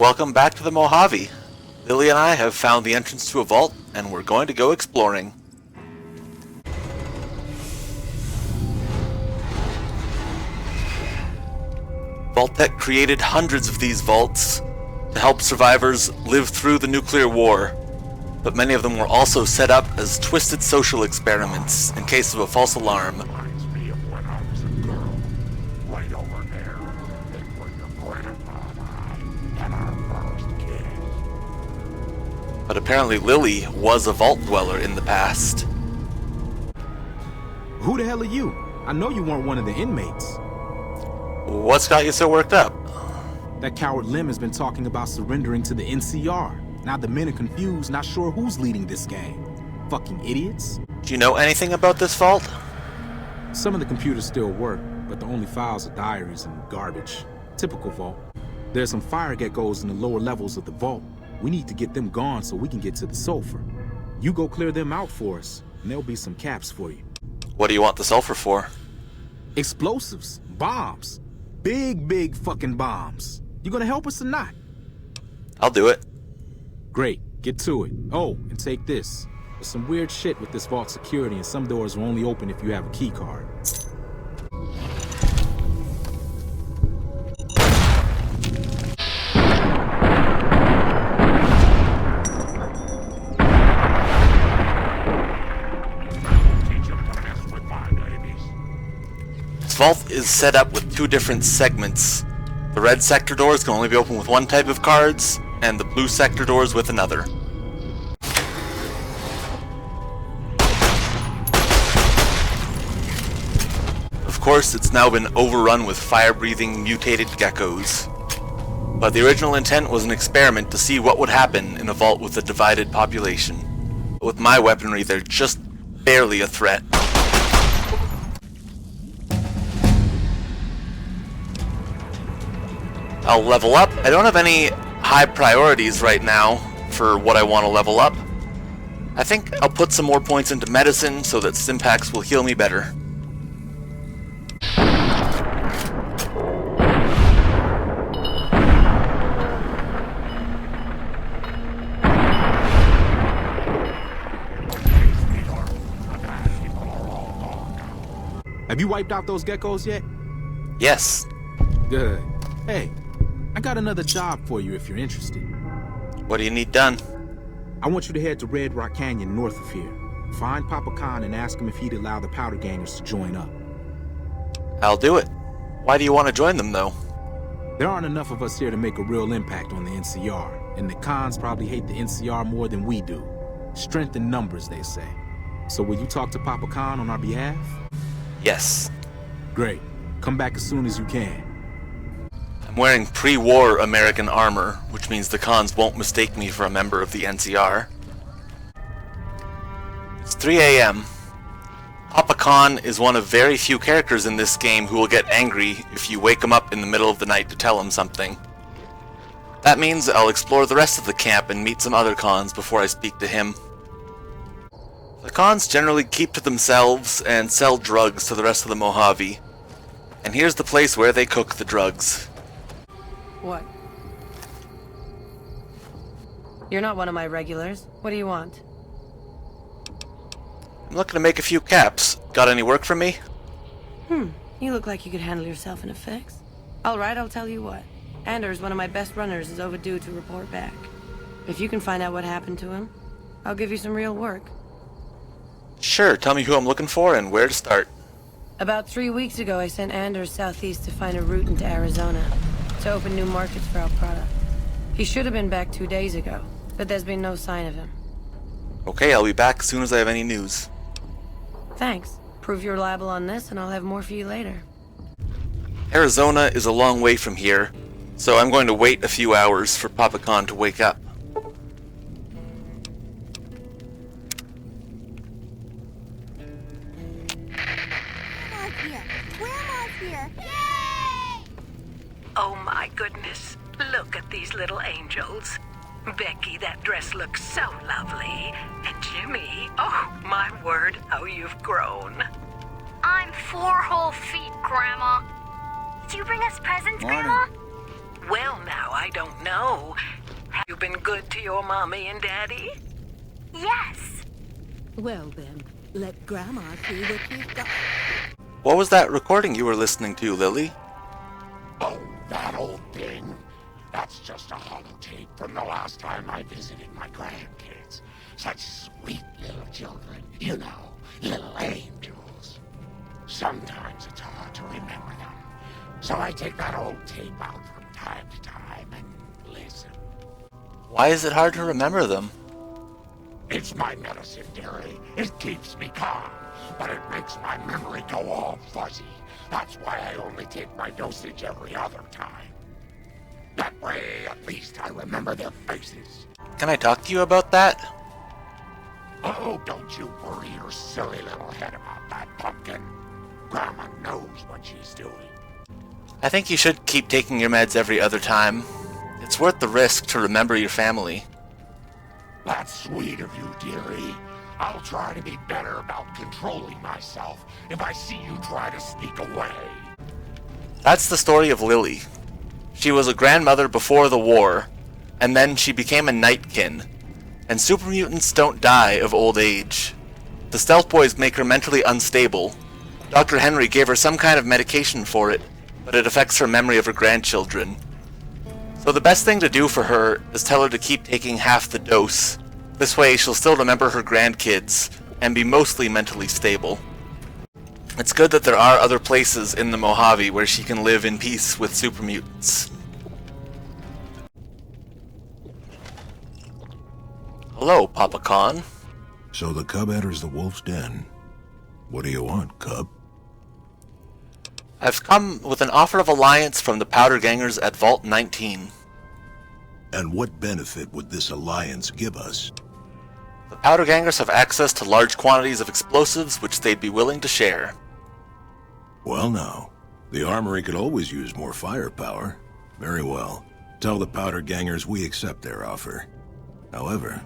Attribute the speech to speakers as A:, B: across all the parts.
A: Welcome back to the Mojave. Lily and I have found the entrance to a vault, and we're going to go exploring. Vault-Tec created hundreds of these vaults to help survivors live through the nuclear war, but many of them were also set up as twisted social experiments in case of a false alarm.
B: Reminds me of when I was a girl. Right over there. They were your grandpa and our first kid.
A: But apparently Lily was a vault dweller in the past.
C: Who the hell are you? I know you weren't one of the inmates.
A: What's got you so worked up?
C: That coward Lim has been talking about surrendering to the NCR. Now the men are confused, not sure who's leading this gang. Fucking idiots.
A: Do you know anything about this vault?
C: Some of the computers still work, but the only files are diaries and garbage. Typical vault. There's some fire geckos in the lower levels of the vault. We need to get them gone so we can get to the sulfur. You go clear them out for us, and there'll be some caps for you.
A: What do you want the sulfur for?
C: Explosives. Bombs. Big fucking bombs. You gonna help us or not?
A: I'll do it.
C: Great, get to it. Oh, and take this. There's some weird shit with this vault security, and some doors will only open if you have a key card.
A: This vault is set up with two different segments. The red sector doors can only be opened with one type of cards, and the blue sector doors with another. Of course, it's now been overrun with fire-breathing, mutated geckos. But the original intent was an experiment to see what would happen in a vault with a divided population. But with my weaponry, they're just barely a threat. I'll level up. I don't have any high priorities right now for what I want to level up. I think I'll put some more points into medicine so that Stimpaks will heal me better.
C: Have you wiped out those geckos yet?
A: Yes.
C: Good. Hey, I got another job for you if you're interested.
A: What do you need done?
C: I want you to head to Red Rock Canyon north of here. Find Papa Khan and ask him if he'd allow the powder gangers to join up.
A: I'll do it. Why do you want to join them, though?
C: There aren't enough of us here to make a real impact on the NCR, and the Khans probably hate the NCR more than we do. Strength in numbers, they say. So will you talk to Papa Khan on our behalf?
A: Yes.
C: Great. Come back as soon as you can.
A: I'm wearing pre-war American armor, which means the Khans won't mistake me for a member of the NCR. It's 3 a.m. Papa Khan is one of very few characters in this game who will get angry if you wake him up in the middle of the night to tell him something. That means I'll explore the rest of the camp and meet some other Khans before I speak to him. The Khans generally keep to themselves and sell drugs to the rest of the Mojave. And here's the place where they cook the drugs.
D: What? You're not one of my regulars. What do you want?
A: I'm looking to make a few caps. Got any work for me?
D: You look like you could handle yourself in a fix. Alright, I'll tell you what. Anders, one of my best runners, is overdue to report back. If you can find out what happened to him, I'll give you some real work.
A: Sure, tell me who I'm looking for and where to start.
D: About 3 weeks ago, I sent Anders southeast to find a route into Arizona, to open new markets for our product. He should have been back 2 days ago, but there's been no sign of him.
A: Okay, I'll be back as soon as I have any news.
D: Thanks. Prove you're reliable on this, and I'll have more for you later.
A: Arizona is a long way from here, so I'm going to wait a few hours for Papa Khan to wake up.
E: Oh my goodness, look at these little angels. Becky, that dress looks so lovely. And Jimmy, oh my word, how you've grown.
F: I'm 4 whole feet, Grandma. Did you bring us presents, Grandma?
E: Well now, I don't know. Have you been good to your mommy and daddy?
F: Yes.
G: Well then, let Grandma see what you've got.
A: What was that recording you were listening to, Lily?
B: Oh, that old thing. That's just a holotape from the last time I visited my grandkids. Such sweet little children, you know, little angels. Sometimes it's hard to remember them. So I take that old tape out from time to time and listen.
A: Why is it hard to remember them?
B: It's my medicine, dearie. It keeps me calm, but it makes my memory go all fuzzy. That's why I only take my dosage every other time. That way, at least I remember their faces.
A: Can I talk to you about that?
B: Oh, don't you worry your silly little head about that, pumpkin. Grandma knows what she's doing.
A: I think you should keep taking your meds every other time. It's worth the risk to remember your family.
B: That's sweet of you, dearie. I'll try to be better about controlling myself if I see you try to sneak away.
A: That's the story of Lily. She was a grandmother before the war, and then she became a nightkin. And super mutants don't die of old age. The stealth boys make her mentally unstable. Dr. Henry gave her some kind of medication for it, but it affects her memory of her grandchildren. So the best thing to do for her is tell her to keep taking half the dose. This way she'll still remember her grandkids, and be mostly mentally stable. It's good that there are other places in the Mojave where she can live in peace with super mutants. Hello, Papa Khan.
H: So the cub enters the wolf's den. What do you want, cub?
A: I've come with an offer of alliance from the Powder Gangers at Vault 19.
H: And what benefit would this alliance give us?
A: The Powder Gangers have access to large quantities of explosives which they'd be willing to share.
H: Well now, the armory could always use more firepower. Very well. Tell the Powder Gangers we accept their offer. However,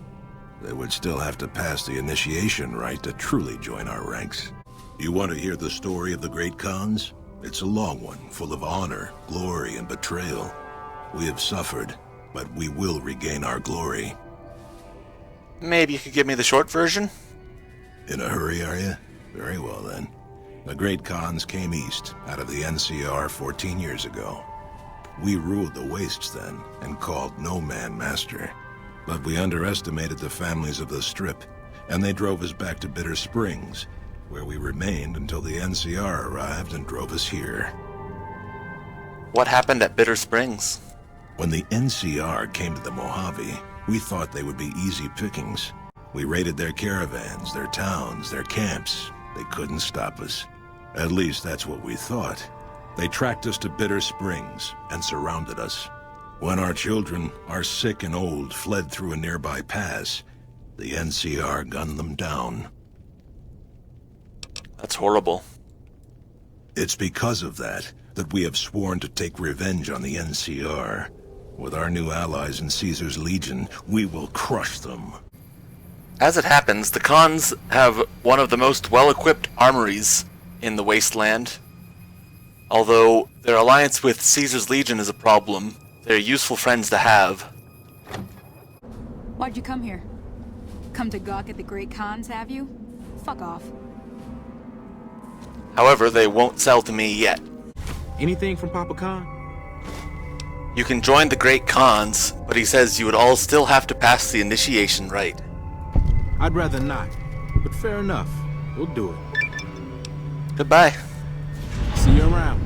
H: they would still have to pass the initiation rite to truly join our ranks. You want to hear the story of the Great Khans? It's a long one, full of honor, glory, and betrayal. We have suffered, but we will regain our glory.
A: Maybe you could give me the short version?
H: In a hurry, are you? Very well then. The Great Khans came east, out of the NCR 14 years ago. We ruled the wastes then, and called no man master. But we underestimated the families of the Strip, and they drove us back to Bitter Springs, where we remained until the NCR arrived and drove us here.
A: What happened at Bitter Springs?
H: When the NCR came to the Mojave, we thought they would be easy pickings. We raided their caravans, their towns, their camps. They couldn't stop us. At least that's what we thought. They tracked us to Bitter Springs and surrounded us. When our children, our sick and old, fled through a nearby pass, the NCR gunned them down.
A: That's horrible.
H: It's because of that we have sworn to take revenge on the NCR. With our new allies in Caesar's Legion, we will crush them.
A: As it happens, the Khans have one of the most well-equipped armories in the Wasteland. Although their alliance with Caesar's Legion is a problem, they're useful friends to have.
I: Why'd you come here? Come to gawk at the Great Khans, have you? Fuck off.
A: However, they won't sell to me yet.
C: Anything from Papa Khan?
A: You can join the Great Khans, but he says you would all still have to pass the initiation rite.
C: I'd rather not, but fair enough. We'll do it.
A: Goodbye.
C: See you around.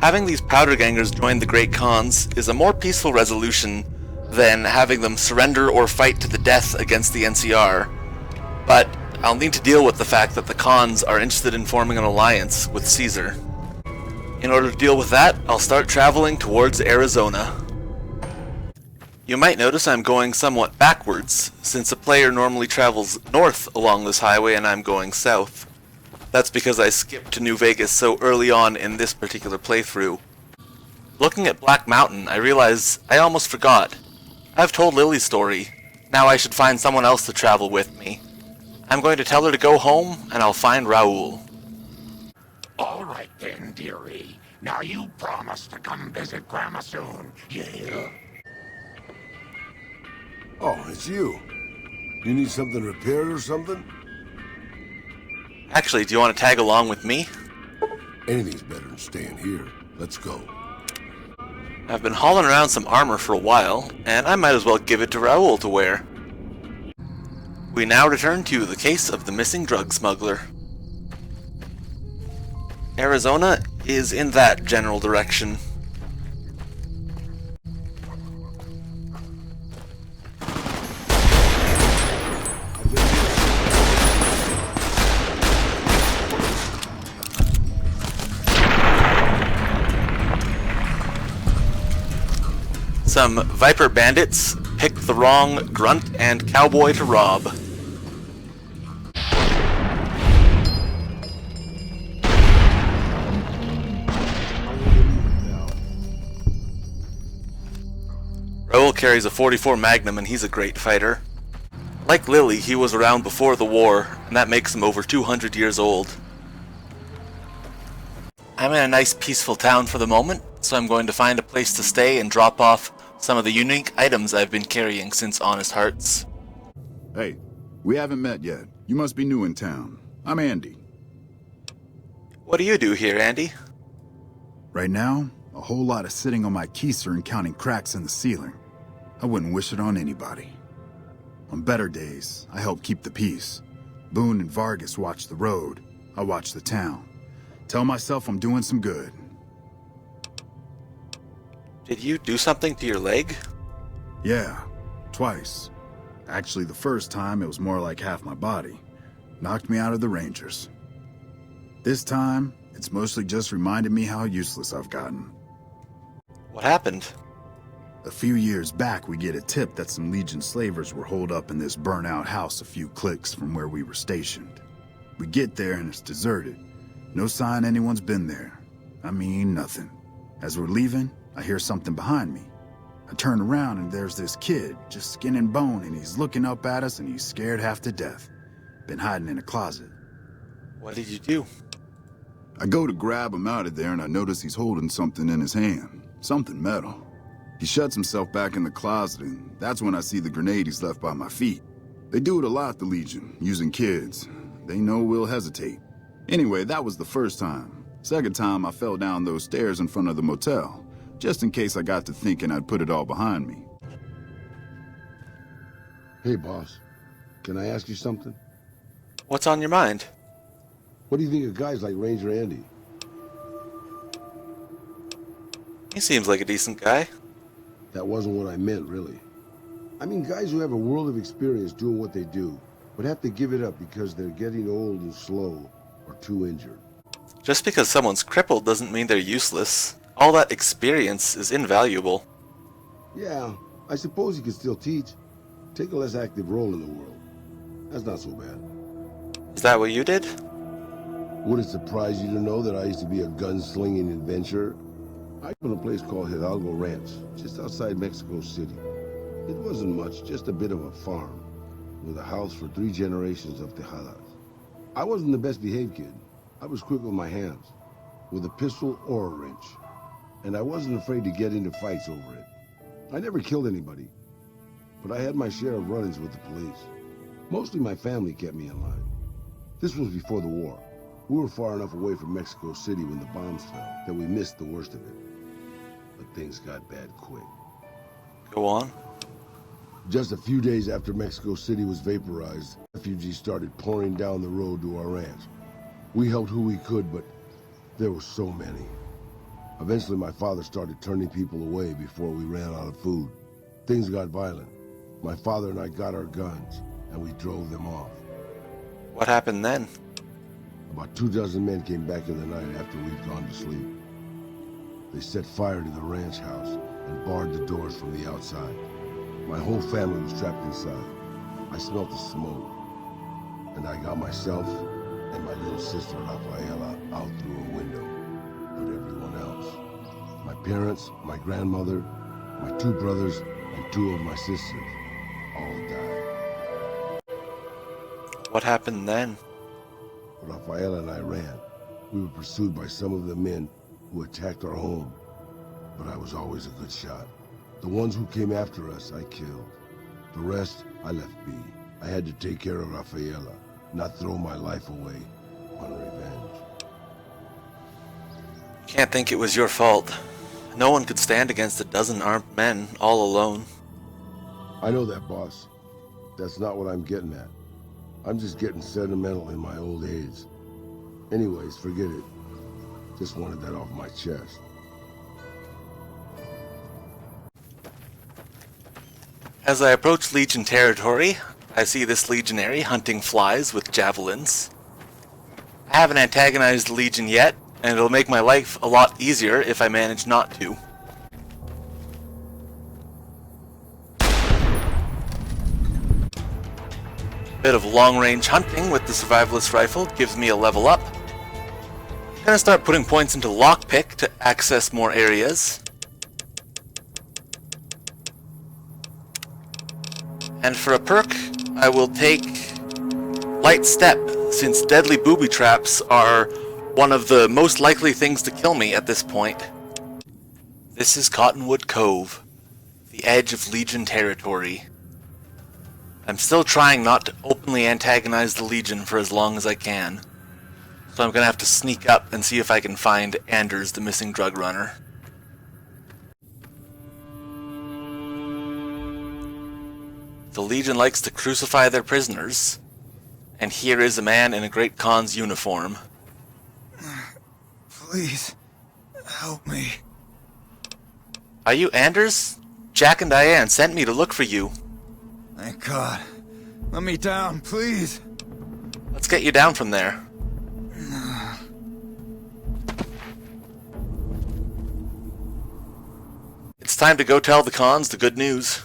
A: Having these Powder Gangers join the Great Khans is a more peaceful resolution than having them surrender or fight to the death against the NCR. But I'll need to deal with the fact that the Khans are interested in forming an alliance with Caesar. In order to deal with that, I'll start traveling towards Arizona. You might notice I'm going somewhat backwards, since a player normally travels north along this highway and I'm going south. That's because I skipped to New Vegas so early on in this particular playthrough. Looking at Black Mountain, I realize I almost forgot. I've told Lily's story. Now I should find someone else to travel with me. I'm going to tell her to go home, and I'll find Raul.
B: All right then, dearie. Now you promise to come visit Grandma soon, you hear?
J: Oh, it's you. You need something repaired or something?
A: Actually, do you want to tag along with me?
J: Anything's better than staying here. Let's go.
A: I've been hauling around some armor for a while, and I might as well give it to Raul to wear. We now return to the case of the missing drug smuggler. Arizona is in that general direction. Some Viper bandits picked the wrong grunt and cowboy to rob. Raul carries a .44 Magnum and he's a great fighter. Like Lily, he was around before the war, and that makes him over 200 years old. I'm in a nice peaceful town for the moment, so I'm going to find a place to stay and drop off some of the unique items I've been carrying since Honest Hearts.
K: Hey, we haven't met yet. You must be new in town. I'm Andy.
A: What do you do here, Andy?
K: Right now, a whole lot of sitting on my keister and counting cracks in the ceiling. I wouldn't wish it on anybody. On better days, I help keep the peace. Boone and Vargas watch the road. I watch the town. Tell myself I'm doing some good.
A: Did you do something to your leg?
K: Yeah, twice. Actually, the first time it was more like half my body. Knocked me out of the Rangers. This time, it's mostly just reminded me how useless I've gotten.
A: What happened?
K: A few years back, we get a tip that some Legion slavers were holed up in this burnt-out house a few clicks from where we were stationed. We get there and it's deserted. No sign anyone's been there. I mean, nothing. As we're leaving, I hear something behind me. I turn around and there's this kid, just skin and bone, and he's looking up at us and he's scared half to death. Been hiding in a closet.
A: What did you do?
K: I go to grab him out of there and I notice he's holding something in his hand. Something metal. He shuts himself back in the closet, and that's when I see the grenade he's left by my feet. They do it a lot, the Legion, using kids. They know we'll hesitate. Anyway, that was the first time. Second time, I fell down those stairs in front of the motel, just in case I got to thinking I'd put it all behind me.
J: Hey, boss. Can I ask you something?
A: What's on your mind?
J: What do you think of guys like Ranger Andy?
A: He seems like a decent guy.
J: That wasn't what I meant, really. I mean guys who have a world of experience doing what they do, but have to give it up because they're getting old and slow or too injured.
A: Just because someone's crippled doesn't mean they're useless. All that experience is invaluable.
J: Yeah, I suppose you could still teach. Take a less active role in the world. That's not so bad.
A: Is that what you did?
J: Would it surprise you to know that I used to be a gunslinging adventurer? I grew up in a place called Hidalgo Ranch, just outside Mexico City. It wasn't much, just a bit of a farm, with a house for 3 generations of Tejadas. I wasn't the best behaved kid. I was quick with my hands, with a pistol or a wrench. And I wasn't afraid to get into fights over it. I never killed anybody, but I had my share of run-ins with the police. Mostly my family kept me in line. This was before the war. We were far enough away from Mexico City when the bombs fell that we missed the worst of it. But things got bad quick.
A: Go on.
J: Just a few days after Mexico City was vaporized, refugees started pouring down the road to our ranch. We helped who we could, but there were so many. Eventually, my father started turning people away before we ran out of food. Things got violent. My father and I got our guns, and we drove them off.
A: What happened then?
J: About 24 men came back in the night after we'd gone to sleep. They set fire to the ranch house and barred the doors from the outside. My whole family was trapped inside. I smelled the smoke, and I got myself and my little sister Rafaela out through a window. But everyone else, my parents, my grandmother, my 2 brothers, and 2 of my sisters, all died.
A: What happened then?
J: Rafaela and I ran. We were pursued by some of the men who attacked our home. But I was always a good shot. The ones who came after us, I killed. The rest, I left be. I had to take care of Rafaela, not throw my life away on revenge.
A: Can't think it was your fault. No one could stand against a dozen armed men all alone.
J: I know that, boss. That's not what I'm getting at. I'm just getting sentimental in my old age. Anyways, forget it. Just wanted that off my chest.
A: As I approach Legion territory, I see this legionary hunting flies with javelins. I haven't antagonized the Legion yet, and it'll make my life a lot easier if I manage not to. Bit of long-range hunting with the survivalist rifle gives me a level up. Gonna start putting points into lockpick to access more areas. And for a perk, I will take Light Step, since deadly booby traps are one of the most likely things to kill me at this point. This is Cottonwood Cove, the edge of Legion territory. I'm still trying not to openly antagonize the Legion for as long as I can, so I'm gonna have to sneak up and see if I can find Anders, the missing drug runner. The Legion likes to crucify their prisoners, and here is a man in a Great Khan's uniform.
K: Please, help me.
A: Are you Anders? Jack and Diane sent me to look for you.
K: Thank God. Let me down, please.
A: Let's get you down from there. It's time to go tell the Khans the good news.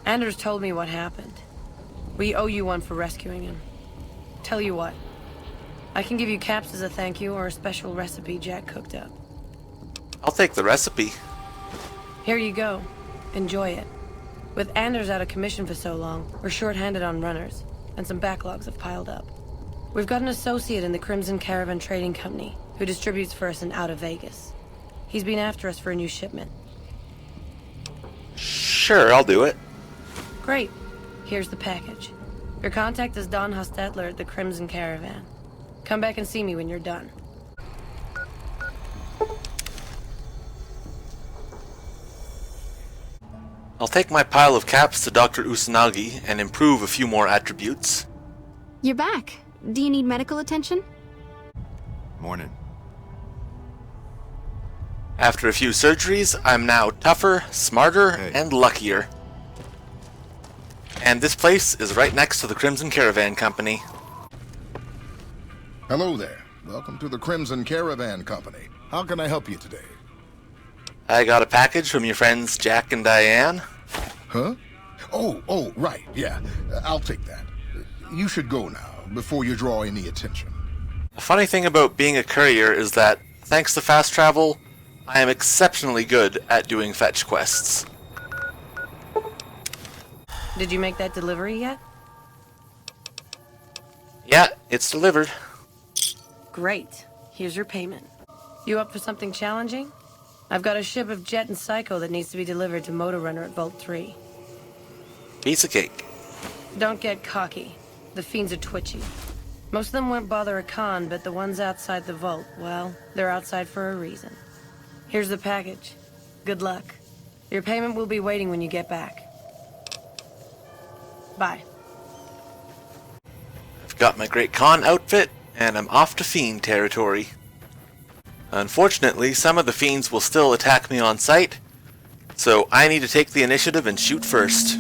D: Anders told me what happened. We owe you one for rescuing him. Tell you what, I can give you caps as a thank you or a special recipe Jack cooked up.
A: I'll take the recipe.
D: Here you go. Enjoy it. With Anders out of commission for so long, we're short-handed on runners, and some backlogs have piled up. We've got an associate in the Crimson Caravan Trading Company who distributes for us in out of Vegas. He's been after us for a new shipment.
A: Sure, I'll do it.
D: Great. Here's the package. Your contact is Don Hostetler at the Crimson Caravan. Come back and see me when you're done.
A: I'll take my pile of caps to Dr. Usanagi and improve a few more attributes.
F: You're back. Do you need medical attention?
L: Morning.
A: After a few surgeries, I'm now tougher, smarter, and luckier. And this place is right next to the Crimson Caravan Company.
M: Hello there. Welcome to the Crimson Caravan Company. How can I help you today?
A: I got a package from your friends Jack and Diane.
M: Huh? Oh, right, yeah. I'll take that. You should go now, before you draw any attention.
A: The funny thing about being a courier is that, thanks to fast travel, I am exceptionally good at doing fetch quests.
D: Did you make that delivery yet?
A: Yeah, it's delivered.
D: Great. Here's your payment. You up for something challenging? I've got a ship of Jet and Psycho that needs to be delivered to Motor Runner at Vault 3.
A: Piece of cake.
D: Don't get cocky. The fiends are twitchy. Most of them won't bother a con, but the ones outside the vault, well, they're outside for a reason. Here's the package. Good luck. Your payment will be waiting when you get back. Bye.
A: I've got my Great Khan outfit, and I'm off to Fiend territory. Unfortunately, some of the Fiends will still attack me on sight, so I need to take the initiative and shoot first.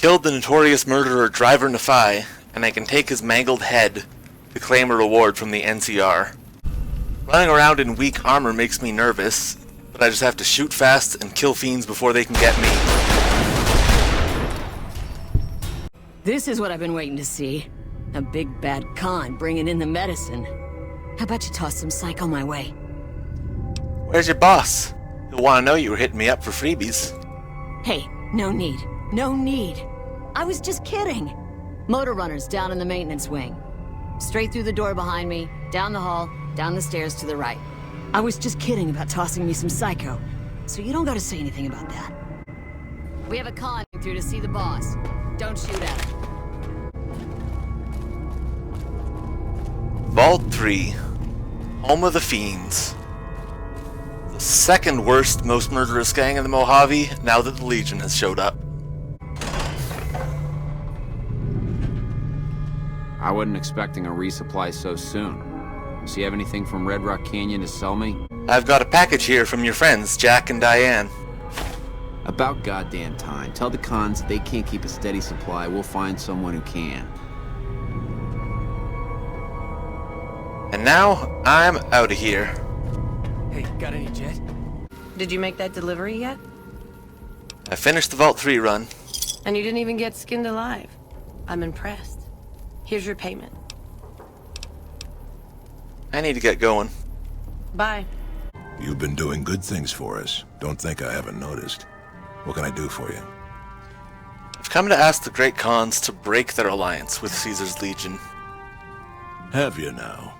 A: killed the notorious murderer Driver Nephi, and I can take his mangled head to claim a reward from the NCR. Running around in weak armor makes me nervous, but I just have to shoot fast and kill fiends before they can get me.
N: This is what I've been waiting to see. A big bad con bringing in the medicine. How about you toss some psycho my way?
A: Where's your boss? He'll want to know you were hitting me up for freebies.
N: Hey, no need. No need. I was just kidding. Motor runners down in the maintenance wing. Straight through the door behind me, down the hall, down the stairs to the right. I was just kidding about tossing me some psycho, so you don't gotta say anything about that. We have a con through to see the boss. Don't shoot at him.
A: Vault 3. Home of the Fiends. The second worst, most murderous gang in the Mojave, now that the Legion has showed up.
O: I wasn't expecting a resupply so soon. Does he have anything from Red Rock Canyon to sell me?
A: I've got a package here from your friends, Jack and Diane.
O: About goddamn time. Tell the cons that they can't keep a steady supply. We'll find someone who can.
A: And now, I'm out of here.
P: Hey, got any jet?
D: Did you make that delivery yet?
A: I finished the Vault 3 run.
D: And you didn't even get skinned alive. I'm impressed. Here's your payment.
A: I need to get going.
D: Bye.
H: You've been doing good things for us. Don't think I haven't noticed. What can I do for you?
A: I've come to ask the Great Khans to break their alliance with Caesar's Legion.
H: Have you now?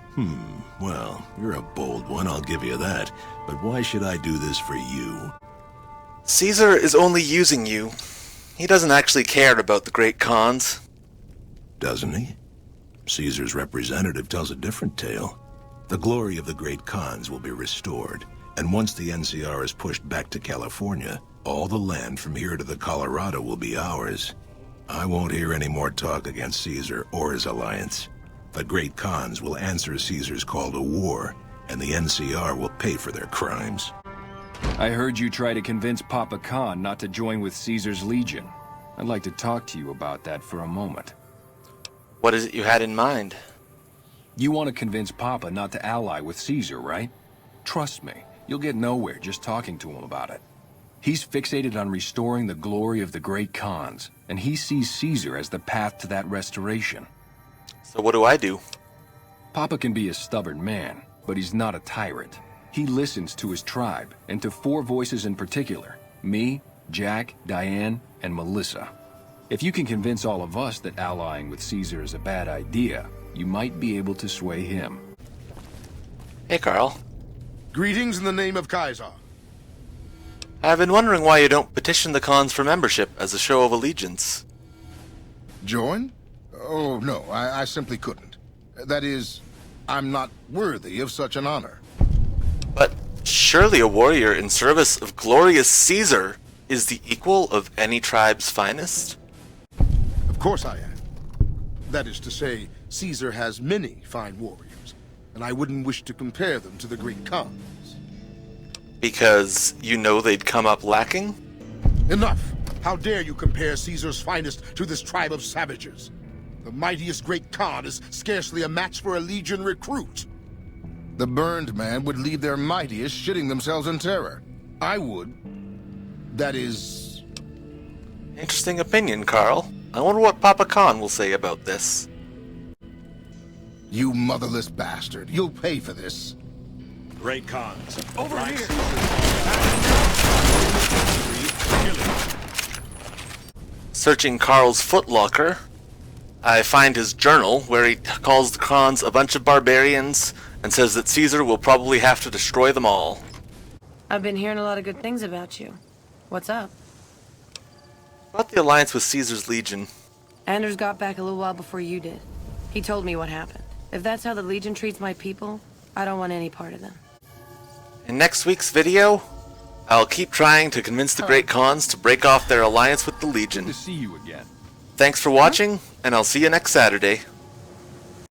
H: Well, you're a bold one, I'll give you that. But why should I do this for you?
A: Caesar is only using you. He doesn't actually care about the Great Khans.
H: Doesn't he? Caesar's representative tells a different tale. The glory of the Great Khans will be restored, and once the NCR is pushed back to California, all the land from here to the Colorado will be ours. I won't hear any more talk against Caesar or his alliance. The Great Khans will answer Caesar's call to war, and the NCR will pay for their crimes.
Q: I heard you try to convince Papa Khan not to join with Caesar's Legion. I'd like to talk to you about that for a moment.
A: What is it you had in mind?
Q: You want to convince Papa not to ally with Caesar, right? Trust me, you'll get nowhere just talking to him about it. He's fixated on restoring the glory of the Great Khans, and he sees Caesar as the path to that restoration.
A: So what do I do?
Q: Papa can be a stubborn man, but he's not a tyrant. He listens to his tribe, and to 4 voices in particular. Me, Jack, Diane, and Melissa. If you can convince all of us that allying with Caesar is a bad idea, you might be able to sway him.
A: Hey, Carl.
M: Greetings in the name of Kaiser.
A: I've been wondering why you don't petition the Khans for membership as a show of allegiance.
M: Join? Oh, no, I simply couldn't. That is, I'm not worthy of such an honor.
A: But surely a warrior in service of glorious Caesar is the equal of any tribe's finest?
M: Of course I am. That is to say, Caesar has many fine warriors, and I wouldn't wish to compare them to the Great Khans.
A: Because you know they'd come up lacking?
M: Enough! How dare you compare Caesar's finest to this tribe of savages? The mightiest Great Khan is scarcely a match for a Legion recruit. The burned man would leave their mightiest shitting themselves in terror. I would. That is...
A: Interesting opinion, Carl. I wonder what Papa Khan will say about this.
M: You motherless bastard. You'll pay for this.
R: Great Khans.
P: Over here!
A: Searching Carl's footlocker, I find his journal where he calls the Khans a bunch of barbarians and says that Caesar will probably have to destroy them all.
D: I've been hearing a lot of good things about you. What's up?
A: About the alliance with Caesar's Legion.
D: Anders got back a little while before you did. He told me what happened. If that's how the Legion treats my people, I don't want any part of them.
A: In next week's video, I'll keep trying to convince the Great Khans to break off their alliance with the Legion.
Q: Good to see you again.
A: Thanks for watching, and I'll see you next Saturday.